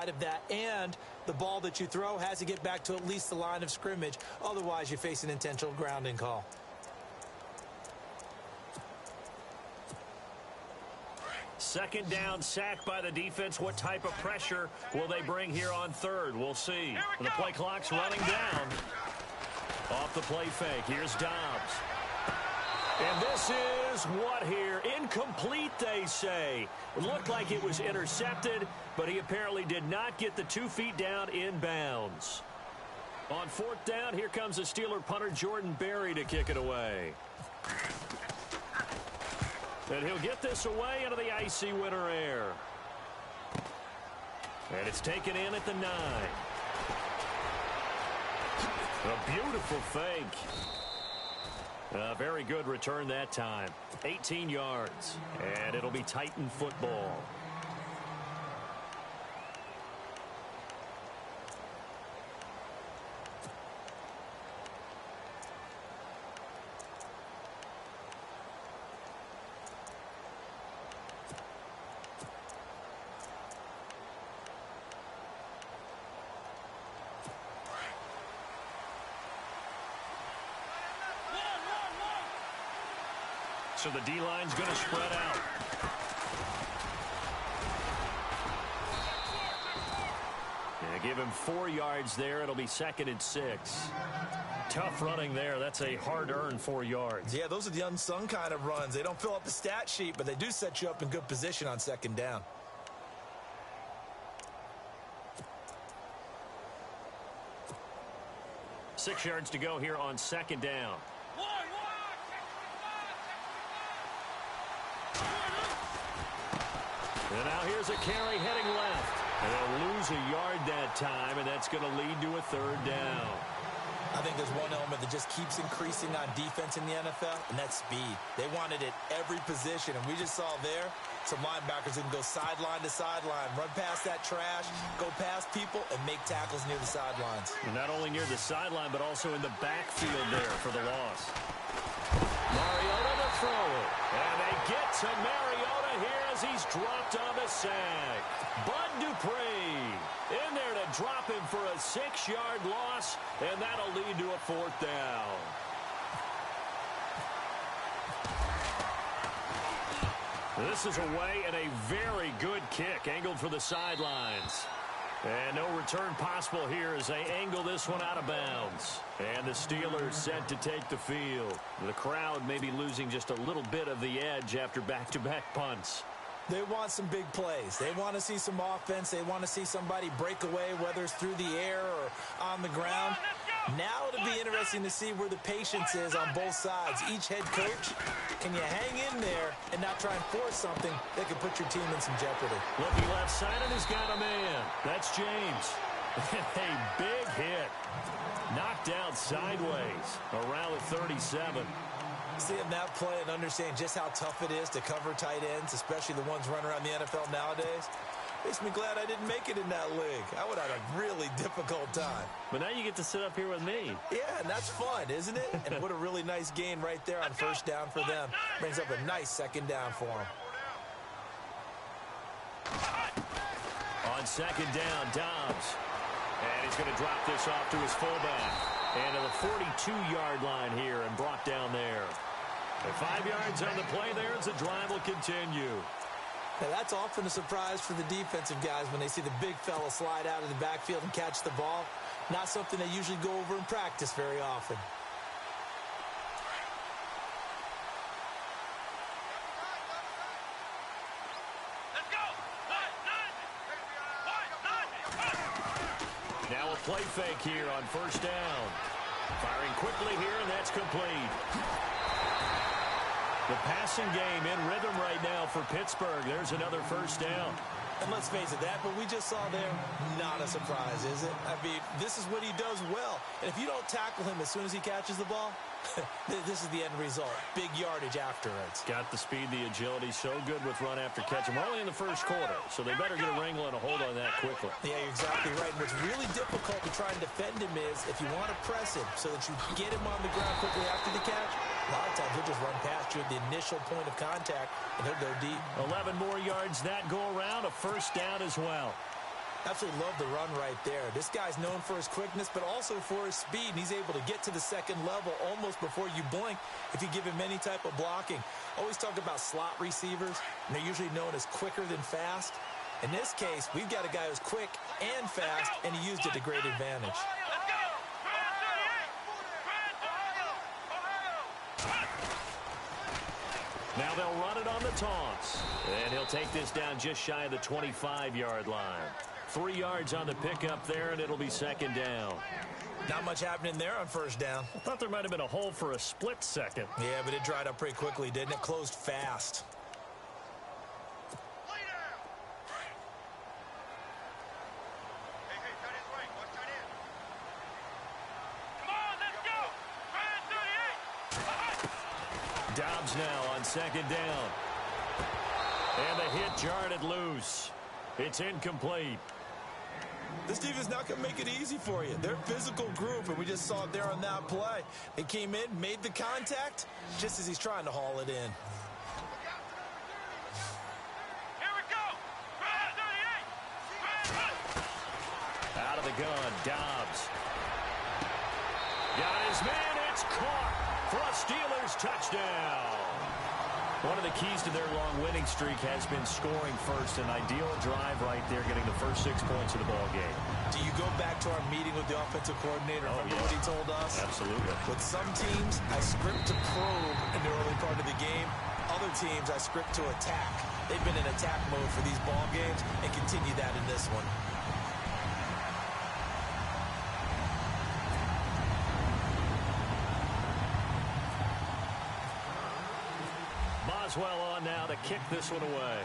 outside of that, and the ball that you throw has to get back to at least the line of scrimmage. Otherwise, you face an intentional grounding call. Second down, sack by the defense. What type of pressure will they bring here on third? We'll see. The play clock's running down. Off the play fake. Here's Dobbs. And this is what here? Incomplete, they say. It looked like it was intercepted, but he apparently did not get the 2 feet down in bounds. On fourth down, here comes the Steeler punter Jordan Berry to kick it away. And he'll get this away into the icy winter air. And it's taken in at the 9. A beautiful fake. A very good return that time. 18 yards. And it'll be Titan football. So the D-line's going to spread out. Yeah, give him 4 yards there. It'll be 2nd and 6. Tough running there. That's a hard-earned 4 yards. Yeah, those are the unsung kind of runs. They don't fill up the stat sheet, but they do set you up in good position on 2nd down. Six yards to go here on 2nd down. And now here's a carry heading left. And they'll lose a yard that time, and that's going to lead to a 3rd down. I think there's one element that just keeps increasing on defense in the NFL, and that's speed. They want it at every position, and we just saw there some linebackers that can go sideline to sideline, run past that trash, go past people, and make tackles near the sidelines. And not only near the sideline, but also in the backfield there for the loss. Mariota to throw it. And they get to Mariota here as he's dropped on the sack. Bud Dupree in there to drop him for a 6-yard loss, and that'll lead to a 4th down. This is away and a very good kick, angled for the sidelines. And no return possible here as they angle this one out of bounds. And the Steelers set to take the field. The crowd may be losing just a little bit of the edge after back-to-back punts. They want some big plays. They want to see some offense. They want to see somebody break away, whether it's through the air or on the ground. Now it'll be interesting to see where the patience is on both sides. Each head coach, can you hang in there and not try and force something that could put your team in some jeopardy? Looking left side, and he's got a man. That's James. A big hit. Knocked out sideways around the 37. Seeing that play and understand just how tough it is to cover tight ends, especially the ones running around the NFL nowadays, makes me glad I didn't make it in that league. I would have had a really difficult time. But now you get to sit up here with me. Yeah, and that's fun, isn't it? And what a really nice gain right there on 1st down for them. Brings up a nice 2nd down for them. On 2nd down, Dobbs. And he's going to drop this off to his fullback. And to the 42-yard line here and brought down there. And 5 yards on the play there as the drive will continue. Now, that's often a surprise for the defensive guys when they see the big fella slide out of the backfield and catch the ball. Not something they usually go over in practice very often. Now a play fake here on 1st down. Firing quickly here, and that's complete. The passing game in rhythm right now for Pittsburgh. There's another 1st down. And let's face it, that what we just saw there, not a surprise, is it? I mean, this is what he does well. And if you don't tackle him as soon as he catches the ball, this is the end result. Big yardage afterwards. Got the speed, the agility, so good with run after catch. We're only in the 1st quarter, so they better get a wrangle and a hold on that quickly. Yeah, you're exactly right. What's really difficult to try and defend him is if you want to press him so that you get him on the ground quickly after the catch, a lot of times he'll just run past you at the initial point of contact, and he'll go deep. 11 more yards that go around, a 1st down as well. Absolutely love the run right there. This guy's known for his quickness, but also for his speed, and he's able to get to the second level almost before you blink if you give him any type of blocking. Always talk about slot receivers, and they're usually known as quicker than fast. In this case, we've got a guy who's quick and fast, and he used it to great advantage. Now they'll run it on the toss. And he'll take this down just shy of the 25-yard line. 3 yards on the pickup there, and it'll be second down. Not much happening there on first down. I thought there might have been a hole for a split second. Yeah, but it dried up pretty quickly, didn't it? Closed fast. Dobbs now on second down. And the hit jarred it loose. It's incomplete. This defense is not going to make it easy for you. They're a physical group, and we just saw it there on that play. They came in, made the contact, just as he's trying to haul it in. Here we go. Out of the gun, Dobbs. Got his man, it's caught for a Steelers touchdown. One of the keys to their long winning streak has been scoring first. An ideal drive right there, getting the first 6 points of the ball game. Do you go back to our meeting with the offensive coordinator? Remember what he told us? Absolutely. With some teams, I script to probe in the early part of the game. Other teams, I script to attack. They've been in attack mode for these ball games and continue that in this one. Boswell on now to kick this one away.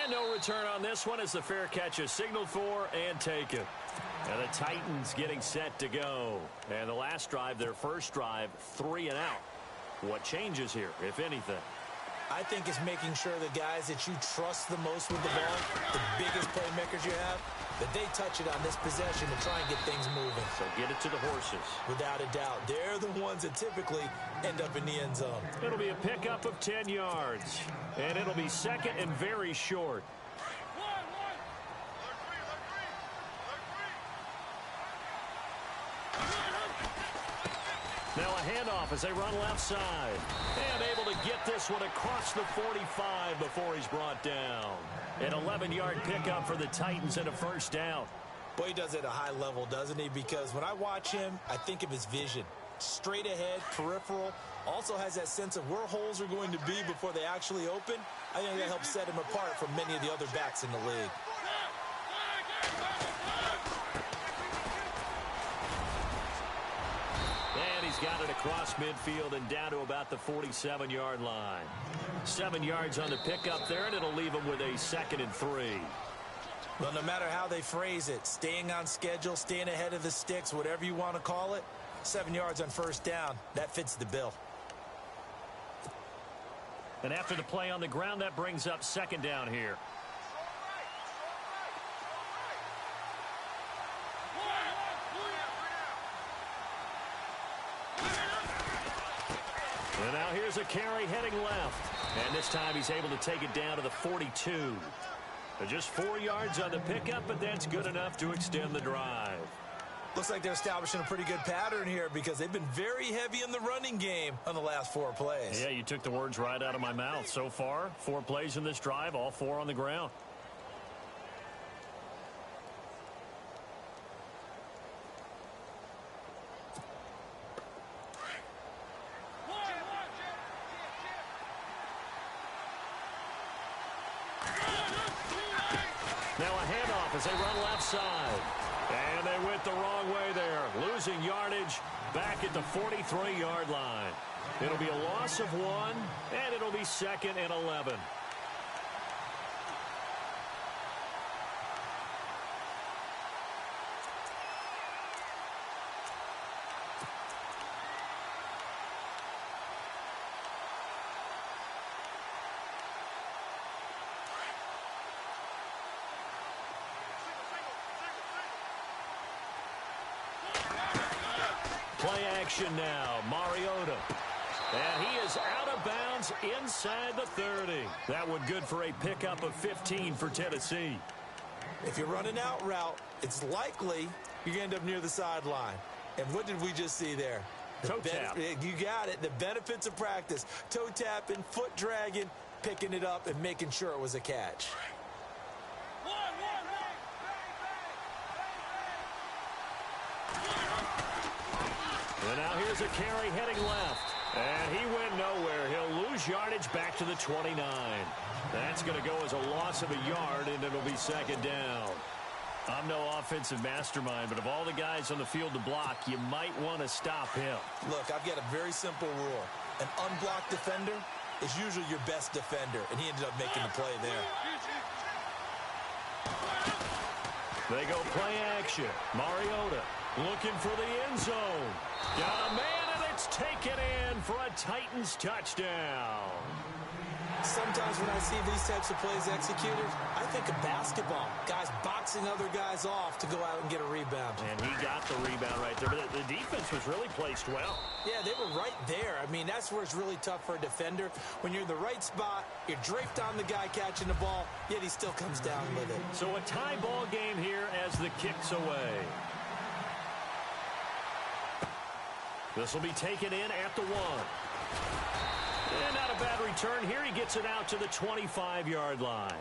And no return on this one as the fair catch is signaled for and taken. And the Titans getting set to go. And the last drive, their first drive, 3 and out. What changes here, if anything? I think it's making sure the guys that you trust the most with the ball, the biggest playmakers you have, that they touch it on this possession to try and get things moving. So get it to the horses. Without a doubt. They're the ones that typically end up in the end zone. It'll be a pickup of 10 yards. And it'll be second and very short. Now a handoff as they run left side. And able to get this one across the 45 before he's brought down. An 11-yard pickup for the Titans and a first down. Boy, he does it at a high level, doesn't he? Because when I watch him, I think of his vision. Straight ahead, peripheral. Also has that sense of where holes are going to be before they actually open. I think that helps set him apart from many of the other backs in the league. And he's got it across midfield and down to about the 47-yard line. 7 yards on the pickup there, and it'll leave him with a 2nd and 3. Well, no matter how they phrase it, staying on schedule, staying ahead of the sticks, whatever you want to call it, 7 yards on first down, that fits the bill. And after the play on the ground, that brings up second down here. And now here's a carry heading left. And this time he's able to take it down to the 42. Just 4 yards on the pickup, but that's good enough to extend the drive. Looks like they're establishing a pretty good pattern here because they've been very heavy in the running game on the last 4 plays. Yeah, you took the words right out of my mouth. So far, 4 plays in this drive, all 4 on the ground. Now a handoff as they run left side. And they went the wrong way there. Losing yardage back at the 43-yard line. It'll be a loss of 1, and it'll be 2nd and 11. Play action now. Mariota. And he is out of bounds inside the 30. That one good for a pickup of 15 for Tennessee. If you're running out route, it's likely you're going to end up near the sideline. And what did we just see there? Toe tap. You got it. The benefits of practice. Toe tapping, foot dragging, picking it up, and making sure it was a catch. And now here's a carry heading left. And he went nowhere. He'll lose yardage back to the 29. That's going to go as a loss of a yard, and it'll be second down. I'm no offensive mastermind, but of all the guys on the field to block, you might want to stop him. Look, I've got a very simple rule. An unblocked defender is usually your best defender, and he ended up making the play there. They go play action. Mariota looking for the end zone. Got a man, and it's taken in for a Titans touchdown. Sometimes when I see these types of plays executed, I think of basketball. Guys boxing other guys off to go out and get a rebound. And he got the rebound right there. But the defense was really placed well. Yeah, they were right there. I mean, that's where it's really tough for a defender. When you're in the right spot, you're draped on the guy catching the ball, yet he still comes down with it. So a tie ball game here as the kick's away. This will be taken in at the 1. And not a bad return here. He gets it out to the 25-yard line.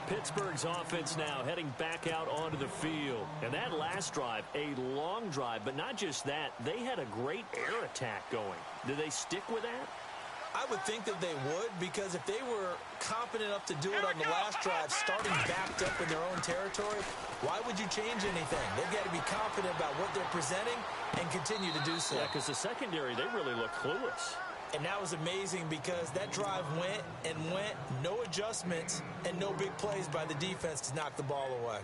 Pittsburgh's offense now heading back out onto the field. And that last drive, a long drive, but not just that. They had a great air attack going. Did they stick with that? I would think that they would, because if they were confident enough to do it on the last drive, starting backed up in their own territory, why would you change anything? They've got to be confident about what they're presenting and continue to do so. Yeah, because the secondary, they really look clueless. And that was amazing because that drive went and went, no adjustments, and no big plays by the defense to knock the ball away.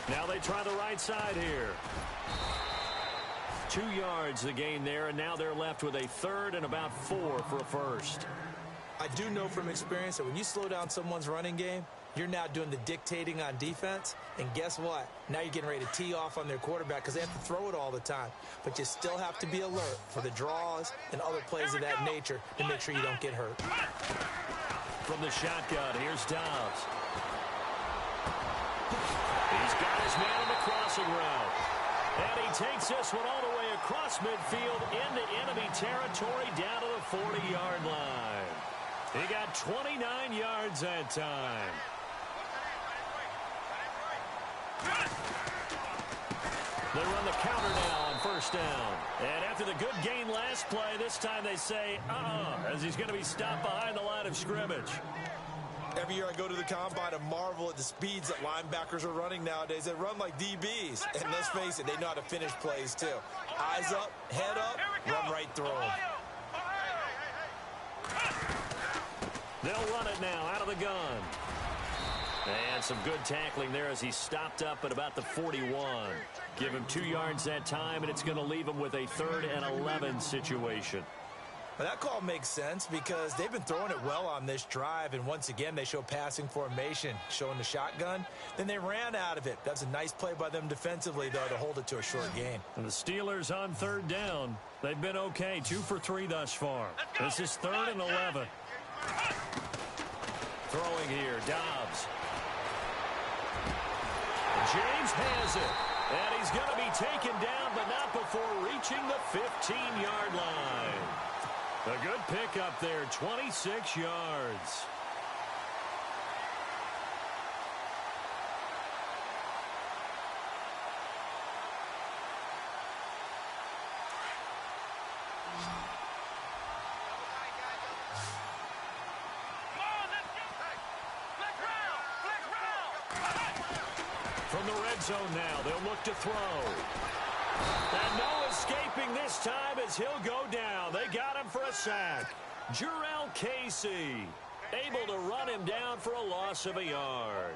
Now they try the right side here. 2 yards the gain there, and now they're left with a third and about 4 for a first. I do know from experience that when you slow down someone's running game, you're now doing the dictating on defense. And guess what? Now you're getting ready to tee off on their quarterback because they have to throw it all the time. But you still have to be alert for the draws and other plays of that nature to make sure you don't get hurt. From the shotgun, here's Dobbs. He's got his man on the crossing route. And he takes this one all the way across midfield into enemy territory down to the 40-yard line. He got 29 yards that time. They run the counter now on first down. And after the good gain last play, this time they say, as he's going to be stopped behind the line of scrimmage. Every year I go to the combine and marvel at the speeds that linebackers are running nowadays. They run like DBs. And let's face it, they know how to finish plays too. Eyes up, head up, run right through them. They'll run it now out of the gun. And some good tackling there as he stopped up at about the 41. Give him 2 yards that time, and it's going to leave him with a 3rd and 11 situation. Well, that call makes sense because they've been throwing it well on this drive, and once again they show passing formation, showing the shotgun. Then they ran out of it. That's a nice play by them defensively, though, to hold it to a short gain. And the Steelers on 3rd down. They've been okay, 2 for 3 thus far. This is 3rd and 11. Throwing here, Dobbs. James has it. And he's going to be taken down, but not before reaching the 15-yard line. A good pickup there, 26 yards. From the red zone now, they'll look to throw. And no escaping this time as he'll go down. They got him for a sack. Jurrell Casey able to run him down for a loss of a yard.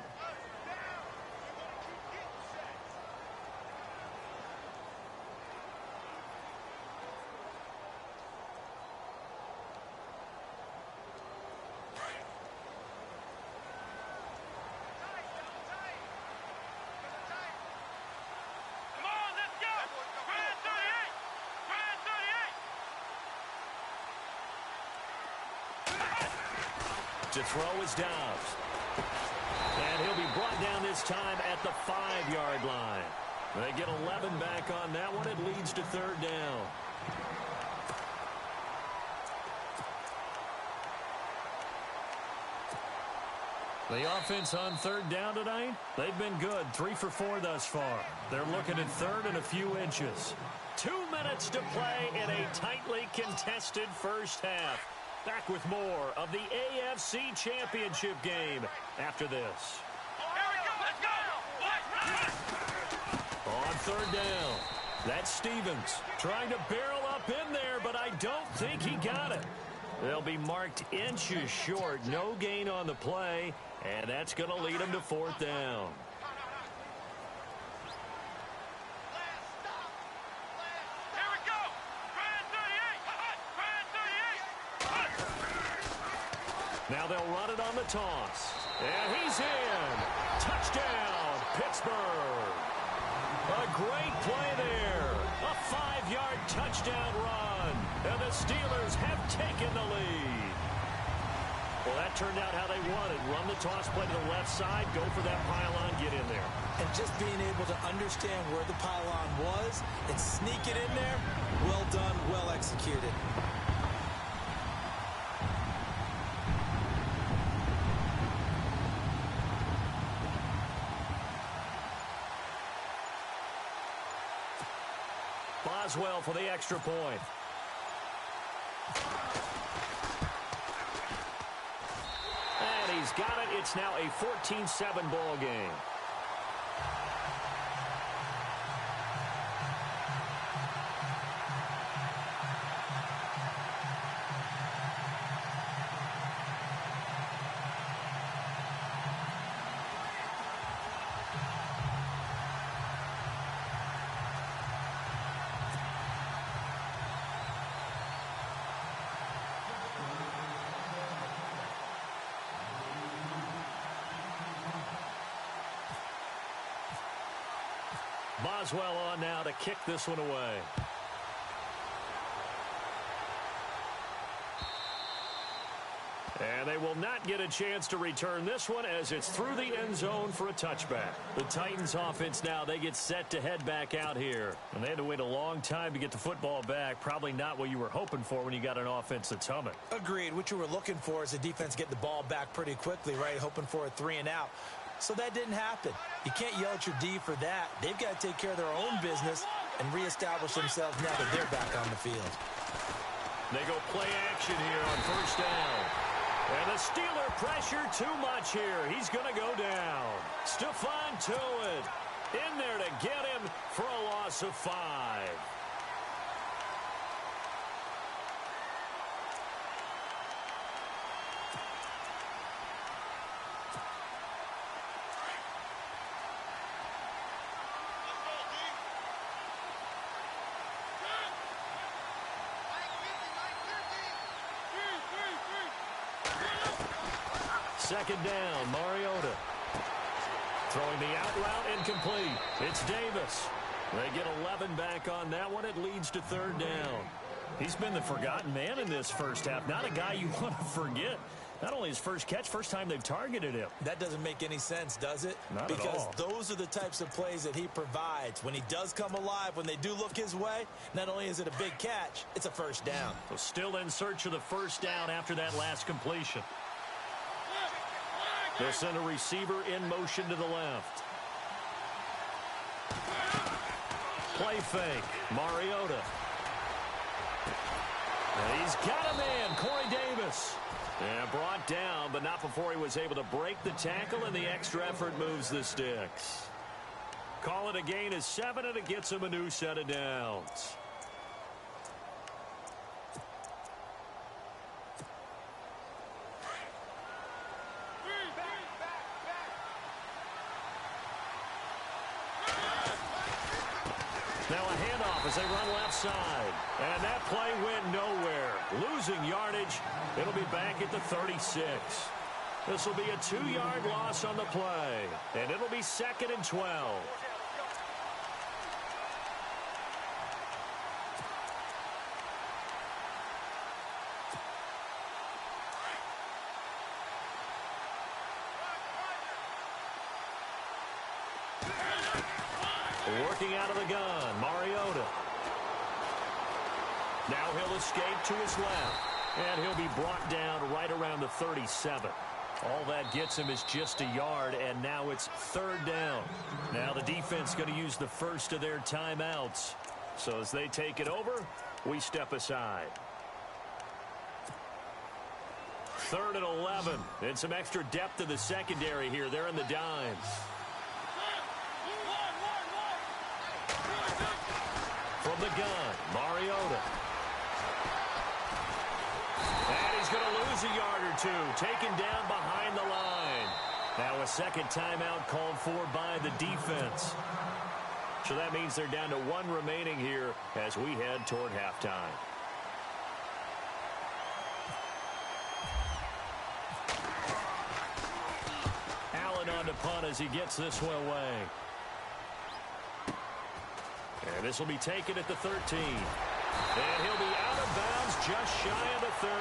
To throw is Dobbs. And he'll be brought down this time at the 5-yard line. They get 11 back on that one. It leads to third down. The offense on third down tonight, they've been good. 3 for 4 thus far. They're looking at third and a few inches. 2 minutes to play in a tightly contested first half. Back with more of the AFC Championship game after this. On third down, that's Stevens trying to barrel up in there, but I don't think he got it. They'll be marked inches short. No gain on the play, and that's going to lead them to fourth down. Now they'll run it on the toss. And he's in. Touchdown, Pittsburgh. A great play there. A 5-yard touchdown run. And the Steelers have taken the lead. Well, that turned out how they wanted. Run the toss play to the left side. Go for that pylon. Get in there. And just being able to understand where the pylon was and sneak it in there, well done, well executed. Boswell for the extra point. And he's got it. It's now a 14-7 ball game. Boswell on now to kick this one away. And they will not get a chance to return this one as it's through the end zone for a touchback. The Titans offense now, they get set to head back out here. And they had to wait a long time to get the football back. Probably not what you were hoping for when you got an offense that's humming. Agreed. What you were looking for is the defense get the ball back pretty quickly, right? Hoping for a 3-and-out. So that didn't happen. You can't yell at your D for that. They've got to take care of their own business and reestablish themselves now that they're back on the field. They go play action here on first down. And the Steeler pressure too much here. He's going to go down. Stephon Tuitt in there to get him for a loss of 5. Second down, Mariota. Throwing the out route incomplete. It's Davis. They get 11 back on that one. It leads to third down. He's been the forgotten man in this first half. Not a guy you want to forget. Not only his first catch, first time they've targeted him. That doesn't make any sense, does it? Not at all. Because those are the types of plays that he provides. When he does come alive, when they do look his way, not only is it a big catch, it's a first down. So still in search of the first down after that last completion. They'll send a receiver in motion to the left. Play fake. Mariota. And he's got a man, Corey Davis. And brought down, but not before he was able to break the tackle, and the extra effort moves the sticks. Call it a gain of 7, and it gets him a new set of downs. Now a handoff as they run left side. And that play went nowhere. Losing yardage. It'll be back at the 36. This will be a 2-yard loss on the play. And it'll be 2nd and 12. Working out of the gun, Mariota. Now he'll escape to his left. And he'll be brought down right around the 37. All that gets him is just a yard, and now it's third down. Now the defense going to use the first of their timeouts. So as they take it over, we step aside. 3rd and 11. And some extra depth in the secondary here. They're in the dimes. From the gun, Mariota. And he's going to lose a yard or two. Taken down behind the line. Now a second timeout called for by the defense. So that means they're down to 1 remaining here as we head toward halftime. Allen on to punt as he gets this one away. And this will be taken at the 13. And he'll be out of bounds just shy of the 30.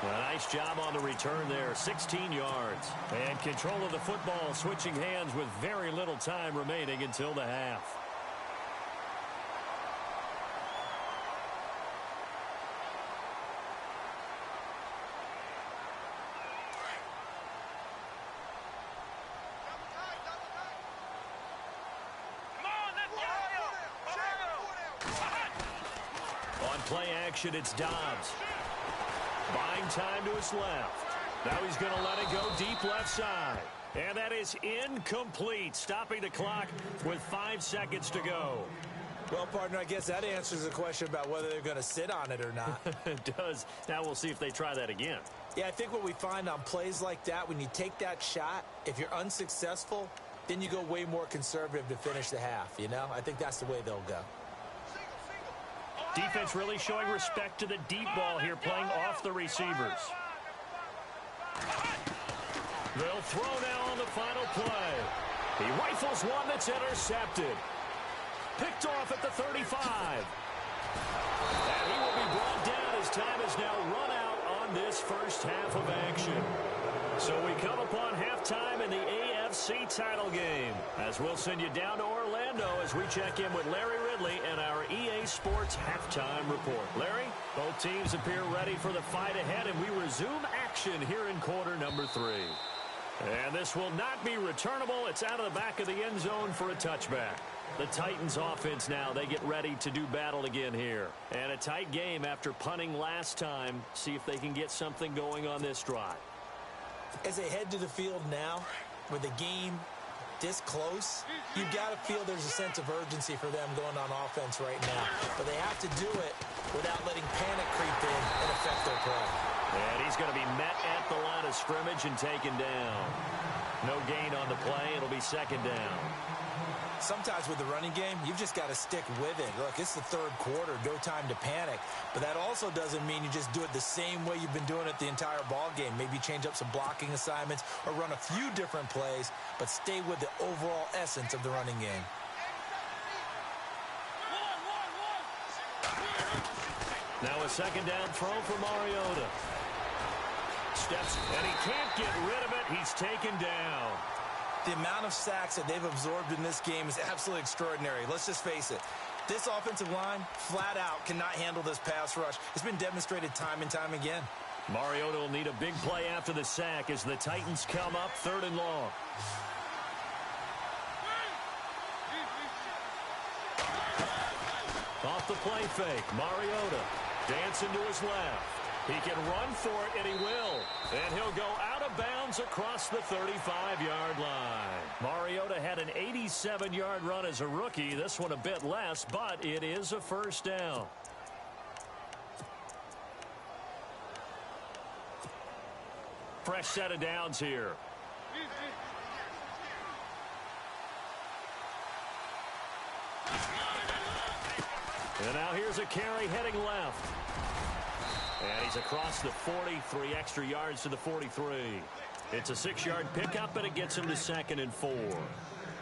A nice job on the return there, 16 yards. And control of the football switching hands with very little time remaining until the half. Play action, it's Dobbs. Buying time to his left. Now he's going to let it go deep left side. And that is incomplete, stopping the clock with 5 seconds to go. Well, partner, I guess that answers the question about whether they're going to sit on it or not. It does. Now we'll see if they try that again. Yeah, I think what we find on plays like that, when you take that shot, if you're unsuccessful, then you go way more conservative to finish the half, you know? I think that's the way they'll go. Defense really showing respect to the deep ball here, playing off the receivers. They'll throw now on the final play. He rifles one that's intercepted. Picked off at the 35. And he will be brought down as time has now run out on this first half of action. So we come upon halftime in the AFC title game, as we'll send you down to Orlando as we check in with Larry Ridley and our EA Sports halftime report. Larry, both teams appear ready for the fight ahead, and we resume action here in quarter number 3. And this will not be returnable. It's out of the back of the end zone for a touchback. The Titans offense now, they get ready to do battle again here. And a tight game after punting last time. See if they can get something going on this drive. As they head to the field now, with the game this close, you've got to feel there's a sense of urgency for them going on offense right now. But they have to do it without letting panic creep in and affect their play. And he's going to be met at the line of scrimmage and taken down. No gain on the play. It'll be second down. Sometimes with the running game, you've just got to stick with it. Look, it's the third quarter, no time to panic. But that also doesn't mean you just do it the same way you've been doing it the entire ball game. Maybe change up some blocking assignments or run a few different plays, but stay with the overall essence of the running game. Now a second down throw for Mariota. Steps, and he can't get rid of it. He's taken down. The amount of sacks that they've absorbed in this game is absolutely extraordinary. Let's just face it. This offensive line, flat out, cannot handle this pass rush. It's been demonstrated time and time again. Mariota will need a big play after the sack as the Titans come up 3rd and long. Off the play fake, Mariota dancing to his left. He can run for it, and he will. And he'll go out of bounds across the 35-yard line. Mariota had an 87-yard run as a rookie. This one a bit less, but it is a first down. Fresh set of downs here. And now here's a carry heading left. And he's across the 43 extra yards to the 43. It's a 6-yard pickup, and it gets him to 2nd and 4.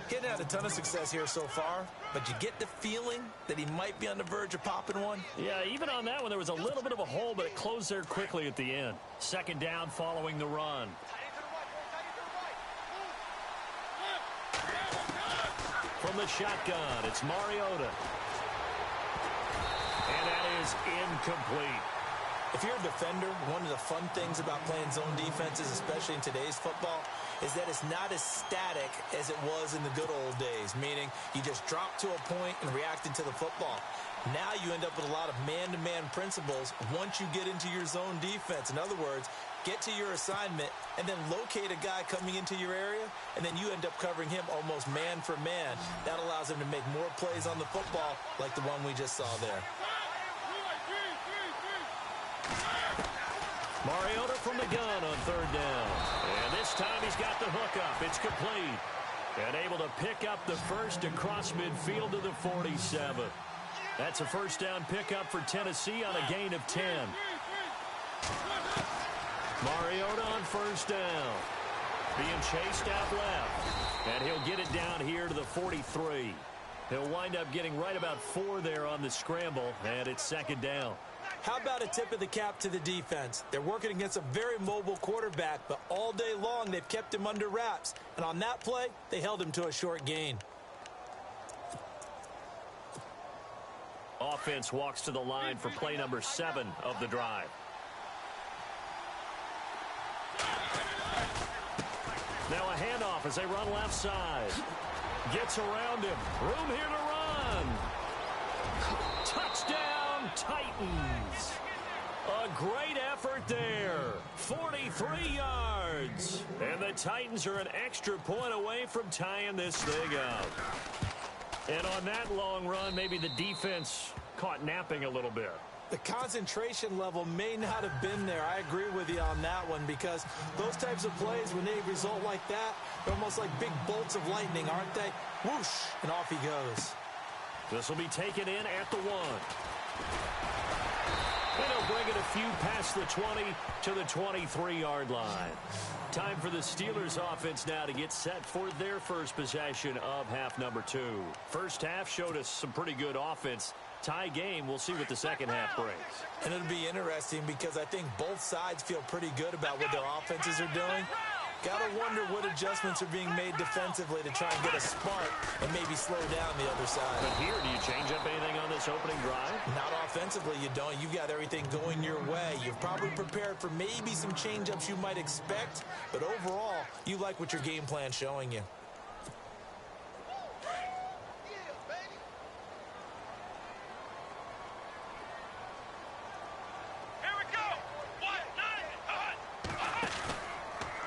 Getting had a ton of success here so far, but you get the feeling that he might be on the verge of popping one. Yeah, even on that one, there was a little bit of a hole, but it closed there quickly at the end. 2nd down following the run. from the shotgun. It's Mariota. And that is incomplete. If you're a defender, one of the fun things about playing zone defenses, especially in today's football, is that it's not as static as it was in the good old days, meaning you just drop to a point and react to the football. Now you end up with a lot of man-to-man principles once you get into your zone defense. In other words, get to your assignment and then locate a guy coming into your area, and then you end up covering him almost man for man. That allows him to make more plays on the football like the one we just saw there. Mariota from the gun on third down. And this time he's got the hook up. It's complete. And able to pick up the first across midfield to the 47. That's a first down pickup for Tennessee on a gain of 10. Mariota on first down. Being chased out left. And he'll get it down here to the 43. He'll wind up getting right about 4 there on the scramble. And it's second down. How about a tip of the cap to the defense? They're working against a very mobile quarterback, but all day long they've kept him under wraps. And on that play, they held him to a short gain. Offense walks to the line for play number 7 of the drive. Now a handoff as they run left side. Gets around him. Room here to run. Touchdown, Titans. A great effort there. 43 yards. And the Titans are an extra point away from tying this thing up. And on that long run, maybe the defense caught napping a little bit. The concentration level may not have been there. I agree with you on that one, because those types of plays, when they result like that, they're almost like big bolts of lightning, aren't they? Whoosh, and off he goes. This will be taken in at the 1. And he'll bring it a few past the 20 to the 23-yard line. Time for the Steelers offense now to get set for their first possession of half number 2. First half showed us some pretty good offense. Tie game. We'll see what the second half brings. And it'll be interesting because I think both sides feel pretty good about what their offenses are doing. Got to wonder what adjustments are being made defensively to try and get a spark and maybe slow down the other side. But here, do you change up anything on this opening drive? Not offensively, you don't. You've got everything going your way. You've probably prepared for maybe some change-ups you might expect, but overall, you like what your game plan's showing you.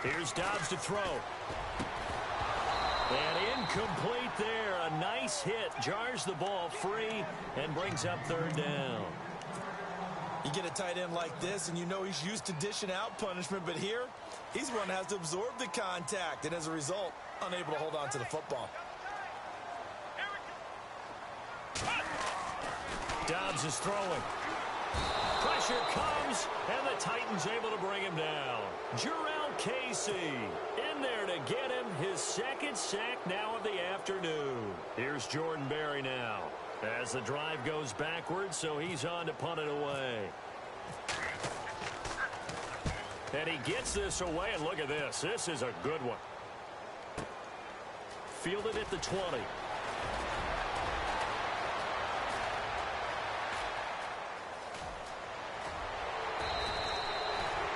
Here's Dobbs to throw. And incomplete there. A nice hit. Jars the ball free and brings up third down. You get a tight end like this, and you know he's used to dishing out punishment, but here, he's one that has to absorb the contact, and as a result, unable to hold on to the football. Dobbs is throwing. Pressure comes, and the Titans able to bring him down. Jarrell Casey in there to get him his second sack now of the afternoon. Here's Jordan Berry now as the drive goes backwards, so he's on to punt it away. And he gets this away, and look at this. This is a good one. Fielded at the 20.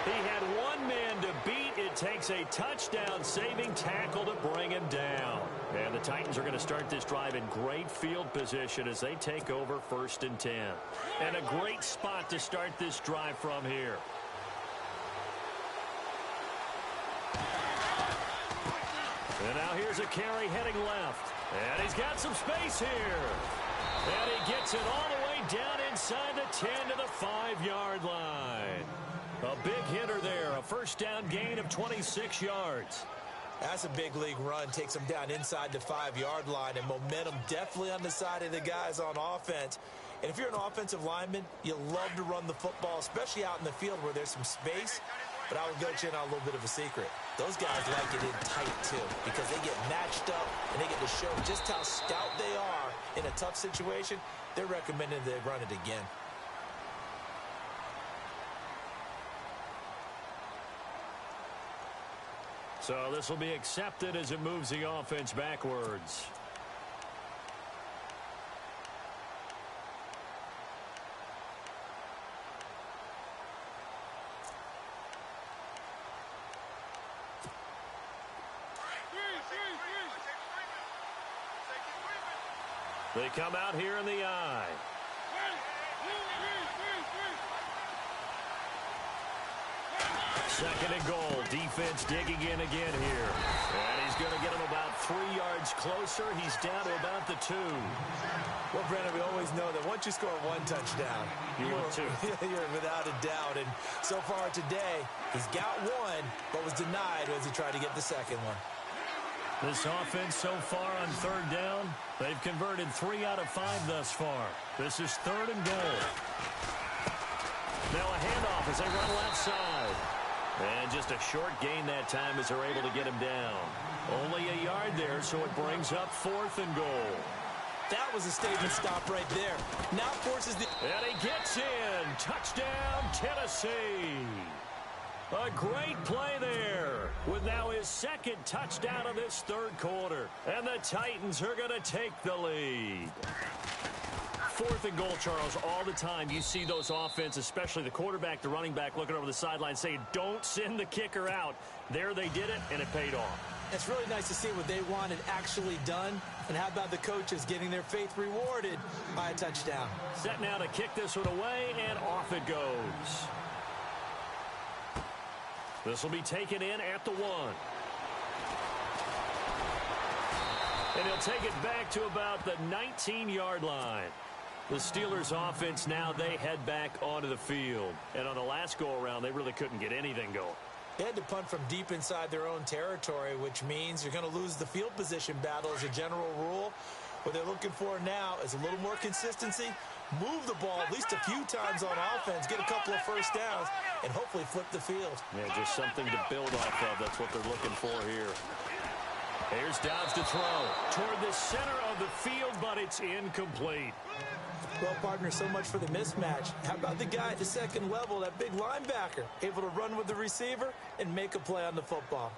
He had one man to beat. It takes a touchdown-saving tackle to bring him down. And the Titans are going to start this drive in great field position as they take over 1st and 10. And a great spot to start this drive from here. And now here's a carry heading left. And he's got some space here. And he gets it all the way down inside the 10 to the 5-yard line. A big hitter there, a first down gain of 26 yards. That's a big league run. Takes them down inside the 5-yard line, and momentum definitely on the side of the guys on offense. And if you're an offensive lineman, you love to run the football, especially out in the field where there's some space. But I would let you in on a little bit of a secret. Those guys like it in tight, too, because they get matched up and they get to show just how stout they are in a tough situation. They're recommending they run it again. So this will be accepted as it moves the offense backwards. They come out here in the I. Second and goal. Defense digging in again here. And he's going to get him about 3 yards closer. He's down to about the 2. Well, Brandon, we always know that once you score one touchdown, you're without a doubt. And so far today, he's got one, but was denied as he tried to get the second one. This offense so far on third down, they've converted 3 out of 5 thus far. This is third and goal. Now a handoff as they run left side. And just a short gain that time as they're able to get him down. Only a yard there, so it brings up fourth and goal. That was a statement stop right there. Now forces the... And he gets in. Touchdown, Tennessee. A great play there with now his second touchdown of this third quarter. And the Titans are going to take the lead. Fourth and goal, Charles, all the time you see those offense, especially the quarterback, the running back, looking over the sideline saying, don't send the kicker out. There they did it, and it paid off. It's really nice to see what they wanted actually done. And how about the coaches getting their faith rewarded by a touchdown? Set now to kick this one away, and off it goes. This will be taken in at the 1. And he'll take it back to about the 19-yard line. The Steelers offense now, they head back onto the field. And on the last go-around, they really couldn't get anything going. They had to punt from deep inside their own territory, which means you're going to lose the field position battle as a general rule. What they're looking for now is a little more consistency, move the ball at least a few times on offense, get a couple of first downs, and hopefully flip the field. Yeah, just something to build off of. That's what they're looking for here. Here's Dobbs to throw toward the center of the field, but it's incomplete. Well, partner, so much for the mismatch. How about the guy at the second level, that big linebacker, able to run with the receiver and make a play on the football?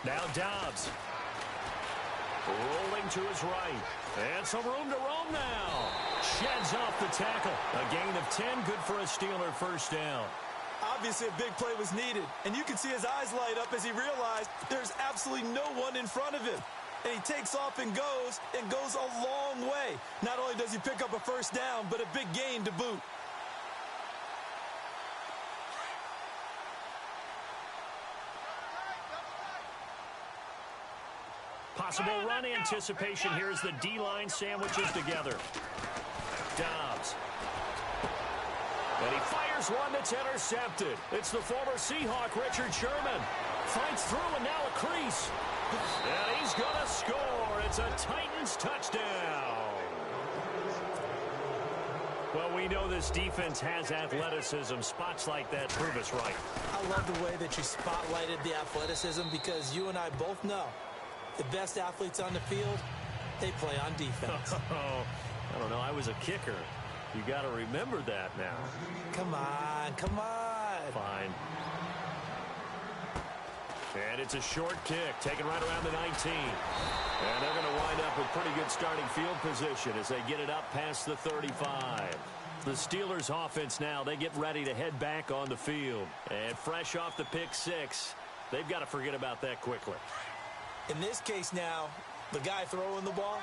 Now Dobbs. Rolling to his right. And some room to roam now. Sheds off the tackle. A gain of 10, good for a Steeler first down. Obviously, a big play was needed. And you can see his eyes light up as he realized there's absolutely no one in front of him. And he takes off and goes a long way. Not only does he pick up a first down, but a big gain to boot. Possible run anticipation here as the D-line sandwiches together. Dobbs. And he fires one that's intercepted. It's the former Seahawk, Richard Sherman. Fights through and now a crease. And he's going to score. It's a Titans touchdown. Well, we know this defense has athleticism. Spots like that prove us right. I love the way that you spotlighted the athleticism because you and I both know the best athletes on the field, they play on defense. I don't know. I was a kicker. You got to remember that now. Come on, come on. Fine. And it's a short kick, taken right around the 19. And they're going to wind up with pretty good starting field position as they get it up past the 35. The Steelers offense now, they get ready to head back on the field. And fresh off the pick six, they've got to forget about that quickly. In this case now, the guy throwing the ball,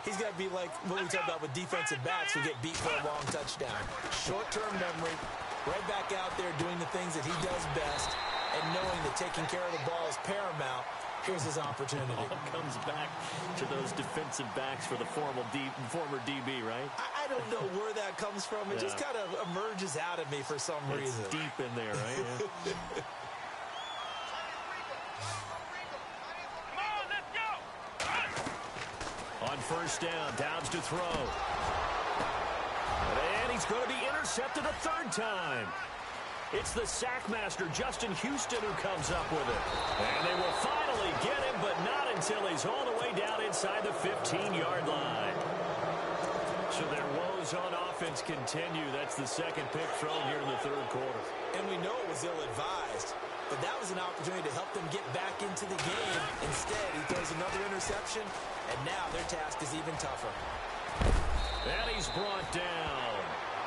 he's got to be like what we talk about with defensive backs who get beat for a long touchdown. Short-term memory, right back out there doing the things that he does best, and knowing that taking care of the ball is paramount. Here's his opportunity. All comes back to those defensive backs for the former DB, right? I don't know where that comes from. It just kind of emerges out of me for some reason. It's deep in there, right? Yeah. On first down, Dobbs to throw. And he's going to be intercepted a third time. It's the sackmaster, Justin Houston, who comes up with it. And they will finally get him, but not until he's all the way down inside the 15-yard line. So their woes on offense continue. That's the second pick thrown here in the third quarter. And we know it was ill-advised. But that was an opportunity to help them get back into the game. Instead, he throws another interception, and now their task is even tougher. And he's brought down.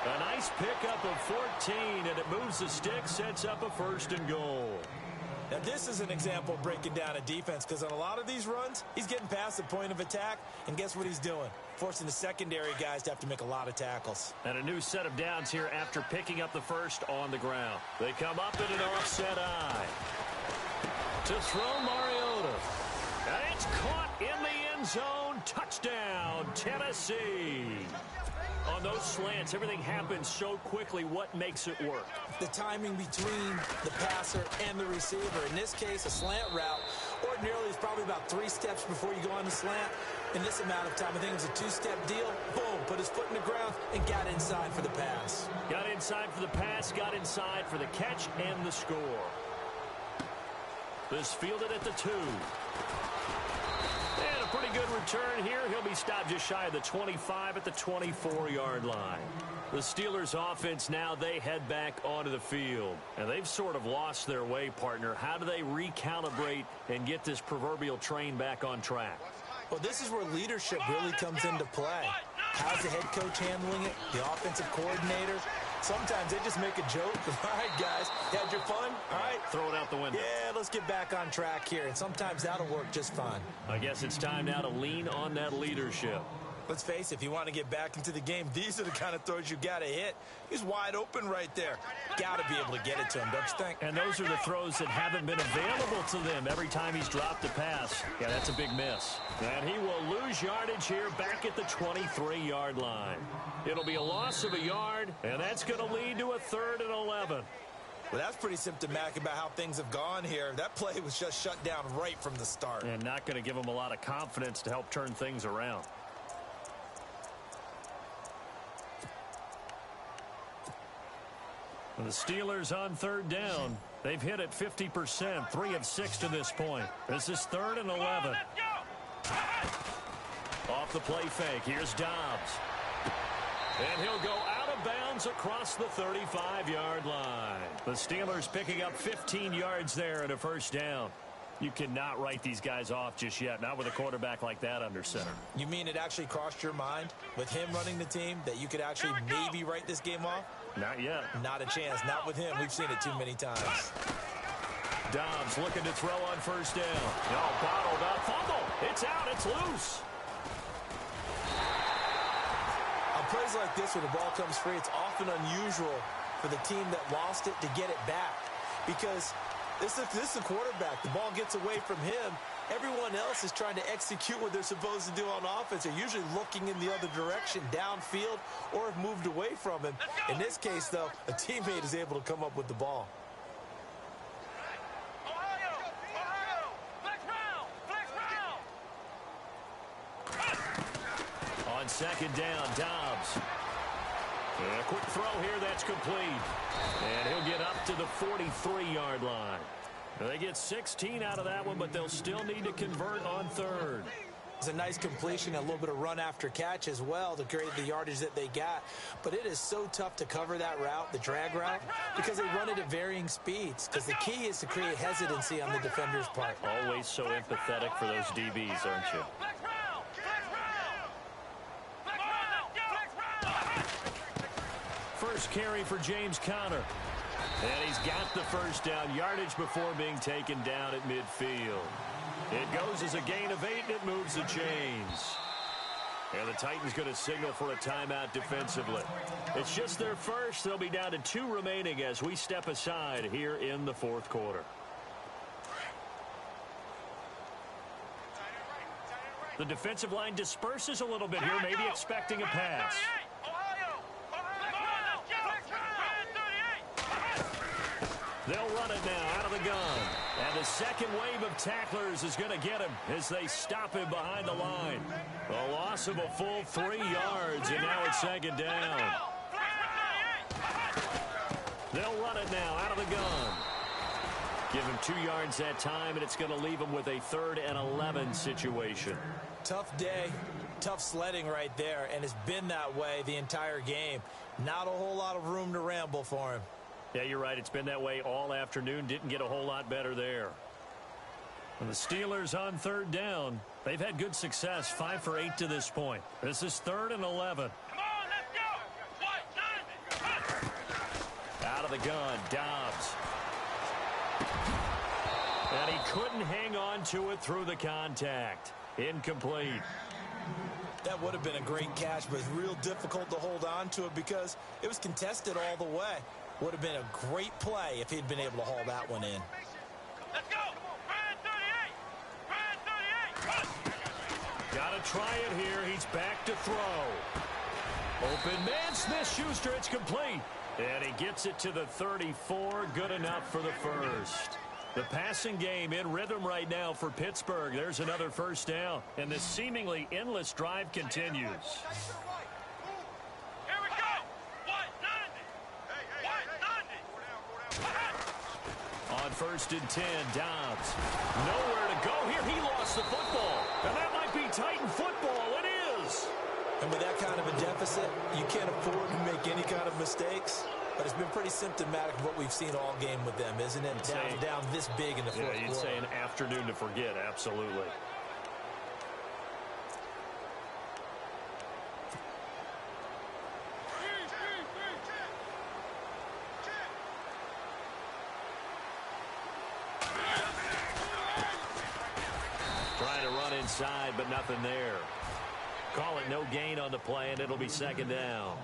A nice pickup of 14, and it moves the stick, sets up a 1st and goal. Now, this is an example of breaking down a defense, because on a lot of these runs, he's getting past the point of attack, and guess what he's doing? Forcing the secondary guys to have to make a lot of tackles. And a new set of downs here after picking up the 1st on the ground. They come up in an offset eye. To throw Mariota. And it's caught in the end zone. Touchdown, Tennessee. On those slants, everything happens so quickly. What makes it work? The timing between the passer and the receiver. In this case, a slant route ordinarily is probably about 3 steps before you go on the slant. In this amount of time, I think it was a 2-step deal. Boom, put his foot in the ground and got inside for the pass. Got inside for the pass, got inside for the catch and the score. This fielded at the 2. And a pretty good return here. He'll be stopped just shy of the 25 at the 24-yard line. The Steelers' offense now, they head back onto the field. And they've sort of lost their way, partner. How do they recalibrate and get this proverbial train back on track? Well, this is where leadership really comes into play. How's the head coach handling it? The offensive coordinator? Sometimes they just make a joke. All right, guys, you had your fun? All right. Throw it out the window. Yeah, let's get back on track here. And sometimes that'll work just fine. I guess it's time now to lean on that leadership. Let's face it, if you want to get back into the game, these are the kind of throws you got to hit. He's wide open right there. Got to be able to get it to him, don't you think? And those are the throws that haven't been available to them every time he's dropped a pass. Yeah, that's a big miss. And he will lose yardage here back at the 23-yard line. It'll be a loss of a yard, and that's going to lead to a 3rd and 11. Well, that's pretty symptomatic about how things have gone here. That play was just shut down right from the start. And not going to give him a lot of confidence to help turn things around. The Steelers on 3rd down. They've hit it 50%, 3 of 6 to this point. This is 3rd and 11. Off the play fake, here's Dobbs. And he'll go out of bounds across the 35-yard line. The Steelers picking up 15 yards there and a 1st down. You cannot write these guys off just yet, not with a quarterback like that under center. You mean it actually crossed your mind with him running the team that you could actually maybe write this game off? Not yet. Not a chance. Not with him. We've seen it too many times. Dobbs looking to throw on 1st down. No, bottled up. Fumble. It's out. It's loose. On plays like this where the ball comes free, it's often unusual for the team that lost it to get it back. Because this is the quarterback. The ball gets away from him. Everyone else is trying to execute what they're supposed to do on offense. They're usually looking in the other direction, downfield, or have moved away from him. In this case, though, a teammate is able to come up with the ball. On 2nd down, Dobbs. And a quick throw here, that's complete. And he'll get up to the 43-yard line. They get 16 out of that one, but they'll still need to convert on 3rd. It's a nice completion, a little bit of run after catch as well to create the yardage that they got. But it is so tough to cover that route, the drag route, because they run it at varying speeds. Because the key is to create hesitancy on the defender's part. Always so empathetic for those DBs, aren't you? First carry for James Conner. And he's got the 1st down, yardage before being taken down at midfield. It goes as a gain of 8, and it moves the chains. And the Titans going to signal for a timeout defensively. It's just their first. They'll be down to 2 remaining as we step aside here in the 4th quarter. The defensive line disperses a little bit here, maybe expecting a pass. They'll run it now out of the gun. And the second wave of tacklers is going to get him as they stop him behind the line. A loss of a full 3 yards, and now it's 2nd down. They'll run it now out of the gun. Give him 2 yards that time, and it's going to leave him with a 3rd and 11 situation. Tough day, tough sledding right there, and it's been that way the entire game. Not a whole lot of room to ramble for him. Yeah, you're right. It's been that way all afternoon. Didn't get a whole lot better there. And the Steelers on 3rd down. They've had good success, 5 for 8 to this point. This is 3rd and 11. Come on, let's go. 1, 2, of the gun. Dobbs. And he couldn't hang on to it through the contact. Incomplete. That would have been a great catch, but it's real difficult to hold on to it because it was contested all the way. Would have been a great play if he'd been able to haul that one in. Let's go! Brand 38! Brand 38! Got to try it here. He's back to throw. Open man, Smith-Schuster. It's complete. And he gets it to the 34. Good enough for the first. The passing game in rhythm right now for Pittsburgh. There's another first down. And this seemingly endless drive continues. Here we go! 190! On 1st and 10, Dobbs. Nowhere to go here. He lost the football. And that might be Titan football. It is. And with that kind of a deficit, you can't afford to make any kind of mistakes. But it's been pretty symptomatic of what we've seen all game with them, isn't it? Down this big in the fourth quarter. Yeah, you'd say an afternoon to forget. Absolutely. Trying to run inside, but nothing there. Call it no gain on the play, and it'll be 2nd down.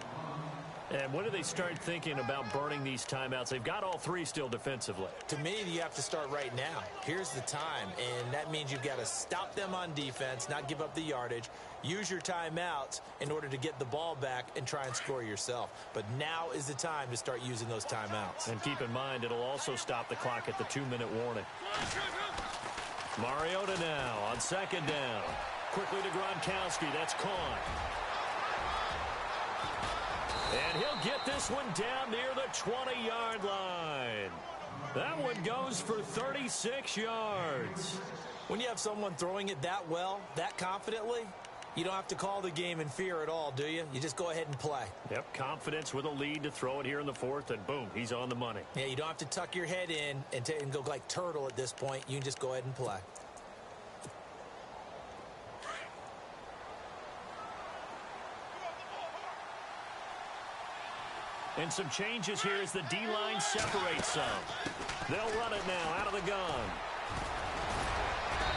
And when do they start thinking about burning these timeouts? They've got all 3 still defensively. To me, you have to start right now. Here's the time, and that means you've got to stop them on defense, not give up the yardage, use your timeouts in order to get the ball back and try and score yourself. But now is the time to start using those timeouts. And keep in mind, it'll also stop the clock at the 2-minute warning. Mariota now on 2nd down. Quickly to Gronkowski. That's caught. And he'll get this one down near the 20-yard line. That one goes for 36 yards. When you have someone throwing it that well, that confidently, you don't have to call the game in fear at all, do you? You just go ahead and play. Yep, confidence with a lead to throw it here in the 4th, and boom, he's on the money. Yeah, you don't have to tuck your head in and go like turtle at this point. You can just go ahead and play. And some changes here as the D-line separates some. They'll run it now out of the gun.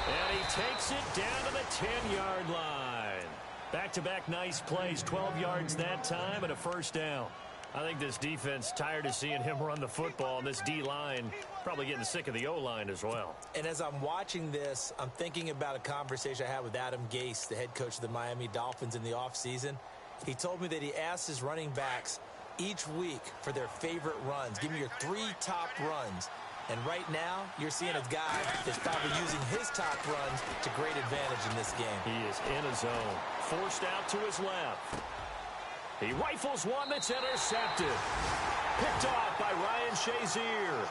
And he takes it down to the 10-yard line. Back-to-back nice plays, 12 yards that time and a first down. I think this defense tired of seeing him run the football, and this D-line probably getting sick of the O-line as well. And as I'm watching this, I'm thinking about a conversation I had with Adam Gase, the head coach of the Miami Dolphins in the offseason. He told me that he asked his running backs each week for their favorite runs. Give me your 3 top runs. And right now, you're seeing a guy that's probably using his top runs to great advantage in this game. He is in a zone. Forced out to his left. He rifles one that's intercepted. Picked off by Ryan Shazier.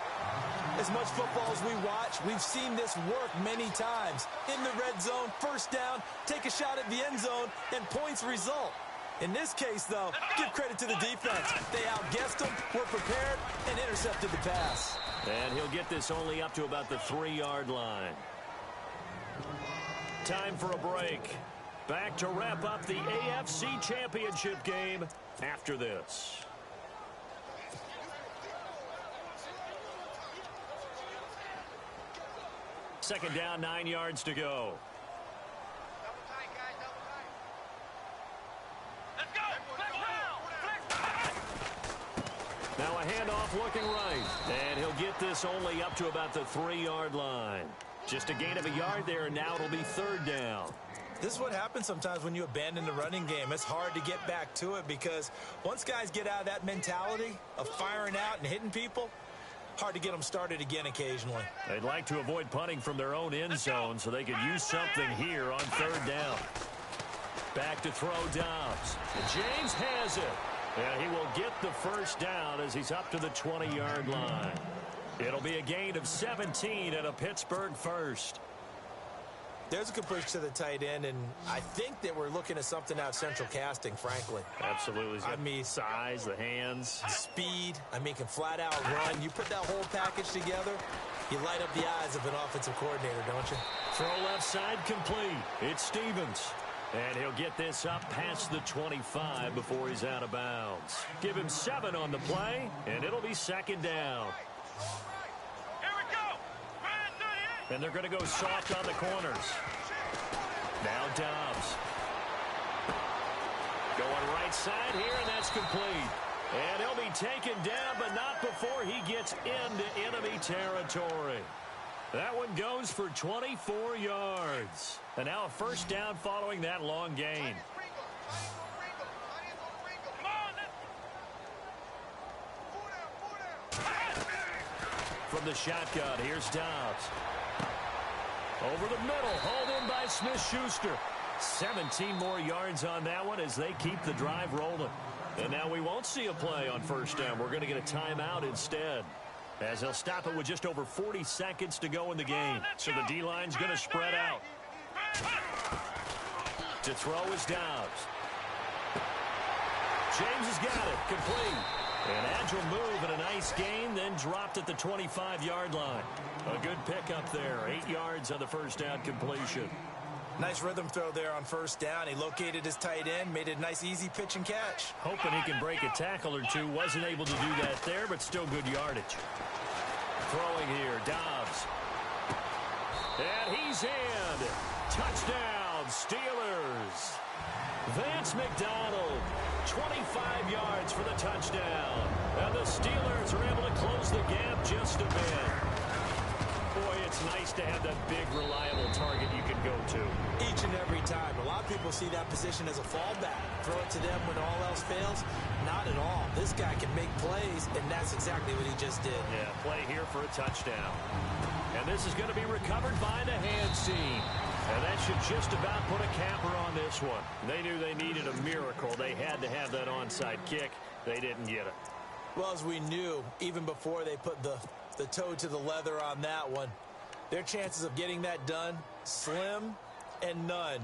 As much football as we watch, we've seen this work many times. In the red zone, first down, take a shot at the end zone, and points result. In this case, though, give credit to the defense. They outguessed them, were prepared, and intercepted the pass. And he'll get this only up to about the 3-yard line. Time for a break. Back to wrap up the AFC Championship game after this. Second down, 9 yards to go. Now a handoff looking right. And he'll get this only up to about the 3-yard line. Just a gain of a yard there, and now it'll be 3rd down. This is what happens sometimes when you abandon the running game. It's hard to get back to it because once guys get out of that mentality of firing out and hitting people, hard to get them started again occasionally. They'd like to avoid punting from their own end zone so they could use something here on 3rd down. Back to throw Dobbs. And James has it. And he will get the first down as he's up to the 20-yard line. It'll be a gain of 17 and a Pittsburgh first. There's a good push to the tight end, and I think that we're looking at something out of central casting, frankly. Absolutely. I mean, size, the hands. Speed. I mean, can flat out run. You put that whole package together, you light up the eyes of an offensive coordinator, don't you? Throw left side complete. It's Stevens. And he'll get this up past the 25 before he's out of bounds. Give him 7 on the play, and it'll be second down. Here we go. And they're going to go soft on the corners. Now Dobbs. Going right side here, and that's complete. And he'll be taken down, but not before he gets into enemy territory. That one goes for 24 yards. And now a first down following that long gain. From the shotgun, here's Dobbs. Over the middle, hauled in by Smith-Schuster. 17 more yards on that one as they keep the drive rolling. And now we won't see a play on first down. We're going to get a timeout instead, as they'll stop it with just over 40 seconds to go in the game. So the D-line's going to spread out. To throw is Dobbs. James has got it. Complete. An agile move and a nice gain, then dropped at the 25-yard line. A good pickup there. 8 yards on the first down completion. Nice rhythm throw there on first down. He located his tight end, made it a nice, easy pitch and catch. Hoping he can break a tackle or two. Wasn't able to do that there, but still good yardage. Throwing here, Dobbs. And he's in. Touchdown, Steelers. Vance McDonald, 25 yards for the touchdown. And the Steelers are able to close the gap just a bit. Boy, it's nice to have that big, reliable target you can go to. Each and every time. A lot of people see that position as a fallback. Throw it to them when all else fails. Not at all. This guy can make plays, and that's exactly what he just did. Yeah, play here for a touchdown. And this is going to be recovered by the hands team. And that should just about put a capper on this one. They knew they needed a miracle. They had to have that onside kick. They didn't get it. Well, as we knew, even before they put the toe to the leather on that one, their chances of getting that done, slim and none.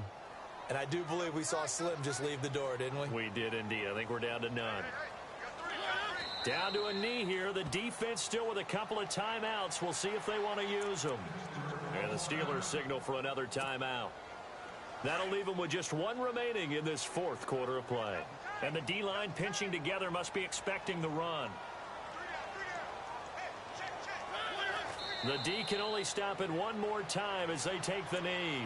And I do believe we saw Slim just leave the door, didn't we? We did indeed. I think we're down to none. Down to a knee here. The defense still with a couple of timeouts. We'll see if they want to use them. And the Steelers signal for another timeout. That'll leave them with just one remaining in this fourth quarter of play. And the D-line pinching together must be expecting the run. The D can only stop it one more time as they take the knee.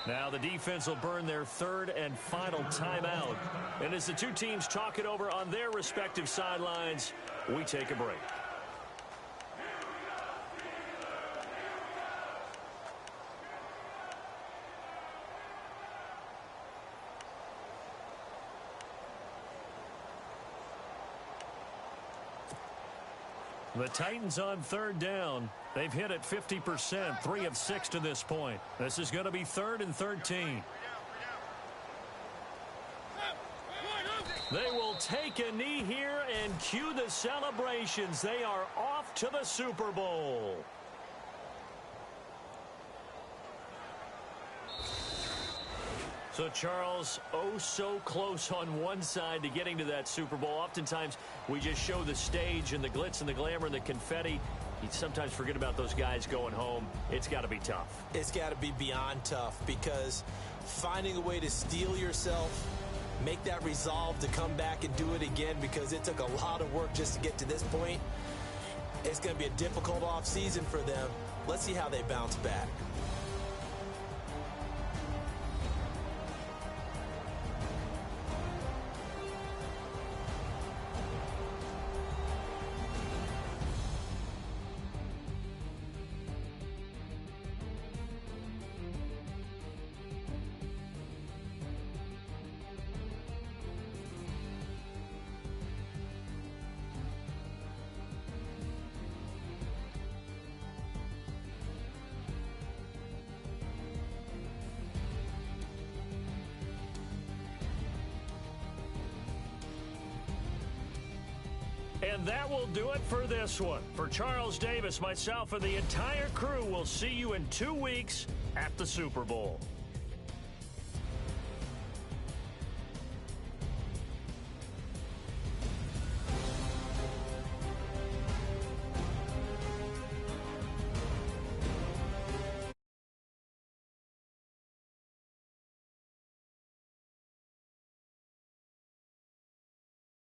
Now the defense will burn their third and final timeout. And as the two teams talk it over on their respective sidelines, we take a break. The Titans on third down. They've hit it 50%, 3 of 6 to this point. This is going to be 3rd and 13. They will take a knee here and cue the celebrations. They are off to the Super Bowl. So, Charles, oh so close on one side to getting to that Super Bowl. Oftentimes, we just show the stage and the glitz and the glamour and the confetti. You sometimes forget about those guys going home. It's got to be tough. It's got to be beyond tough, because finding a way to steel yourself, make that resolve to come back and do it again, because it took a lot of work just to get to this point. It's going to be a difficult offseason for them. Let's see how they bounce back. And that will do it for this one. For Charles Davis, myself, and the entire crew, we'll see you in 2 weeks at the Super Bowl.